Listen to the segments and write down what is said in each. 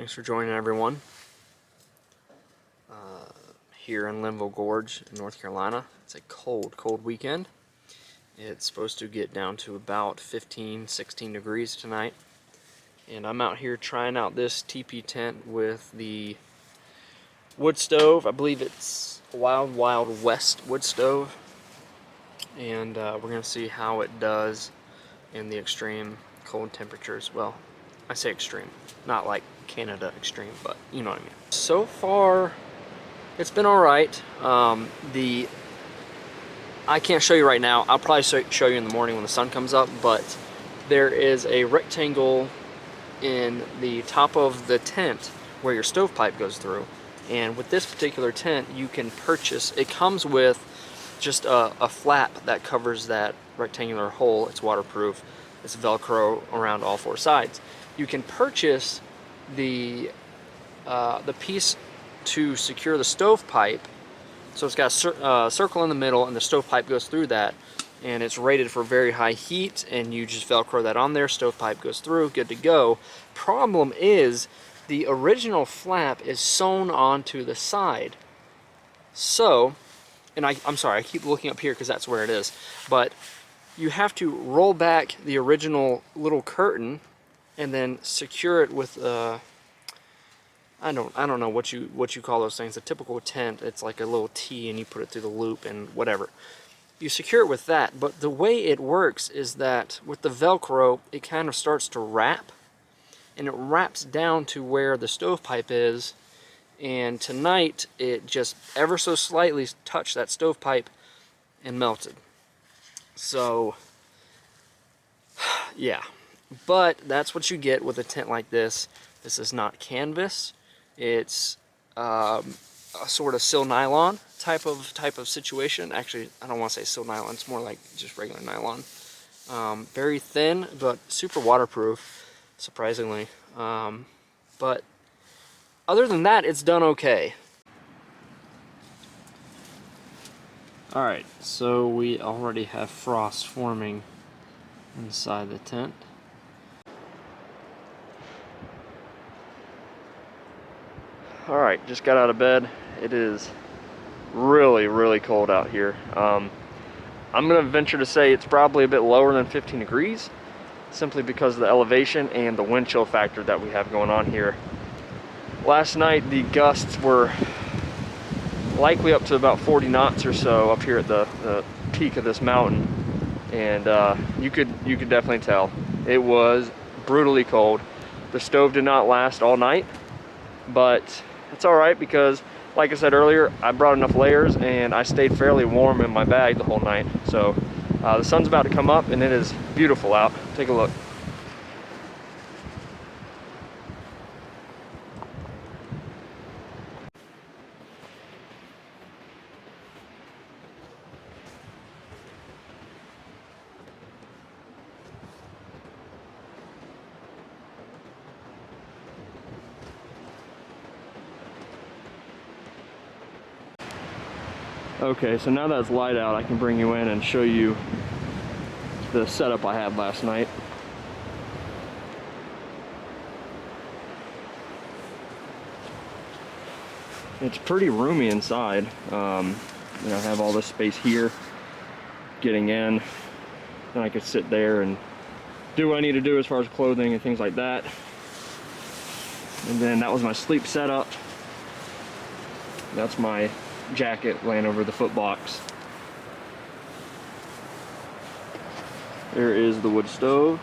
Thanks for joining, everyone. Here in Linville Gorge in North Carolina, it's a cold weekend. It's supposed to get down to about 15-16 degrees tonight, and I'm out here trying out this teepee tent with the wood stove. I believe it's a Wild West wood stove, and we're gonna see how it does in the extreme cold temperatures. Well, I say extreme, not like Canada extreme, but you know what I mean. So far, it's been all right. I can't show you right now. I'll probably show you in the morning when the sun comes up, but there is a rectangle in the top of the tent where your stovepipe goes through. And with this particular tent, you can purchase, it comes with just a flap that covers that rectangular hole. It's waterproof. It's Velcro around all four sides. You can purchase the piece to secure the stovepipe. So it's got a circle in the middle, and the stovepipe goes through that, and it's rated for very high heat, and you just Velcro that on there, stovepipe goes through, good to go. Problem is, the original flap is sewn onto the side. So, and I'm sorry, I keep looking up here because that's where it is, but you have to roll back the original little curtain and then secure it with I don't know what you call those things. A typical tent, it's like a little T, and you put it through the loop and whatever. You secure it with that, but the way it works is that with the Velcro, it kind of starts to wrap, and it wraps down to where the stovepipe is, and tonight it just ever so slightly touched that stovepipe and melted. So, yeah. But that's what you get with a tent like this. This is not canvas. It's a sort of sil nylon type of situation. Actually, I don't want to say sil nylon. It's more like just regular nylon. Very thin, but super waterproof, surprisingly. But other than that, it's done okay. All right, so we already have frost forming inside the tent. All right, just got out of bed. It is really cold out here. I'm gonna venture to say it's probably a bit lower than 15 degrees, simply because of the elevation and the wind chill factor that we have going on here. Last night, the gusts were likely up to about 40 knots or so up here at the peak of this mountain, and you could definitely tell it was brutally cold. The stove did not last all night, but it's all right because, like I said earlier, I brought enough layers and I stayed fairly warm in my bag the whole night. So the sun's about to come up and it is beautiful out. Take a look. Okay, so now that it's light out, I can bring you in and show you the setup I had last night. It's pretty roomy inside. I have all this space here getting in, and I could sit there and do what I need to do as far as clothing and things like that. And then that was my sleep setup. That's my jacket laying over the foot box. There is the wood stove.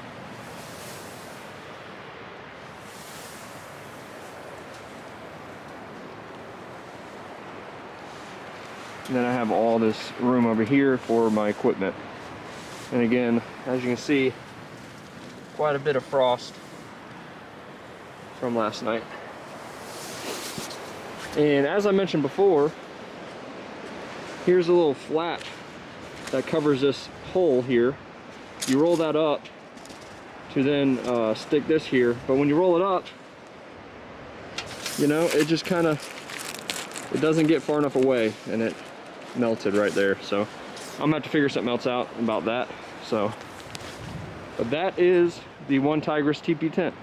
And then I have all this room over here for my equipment. And again, as you can see, quite a bit of frost from last night. And as I mentioned before, here's a little flap that covers this hole here. You roll that up to then stick this here, but when you roll it up, you know, it just kind of, it doesn't get far enough away, and it melted right there. So I'm gonna have to figure something else out about that. So, but that is the OneTigris teepee tent.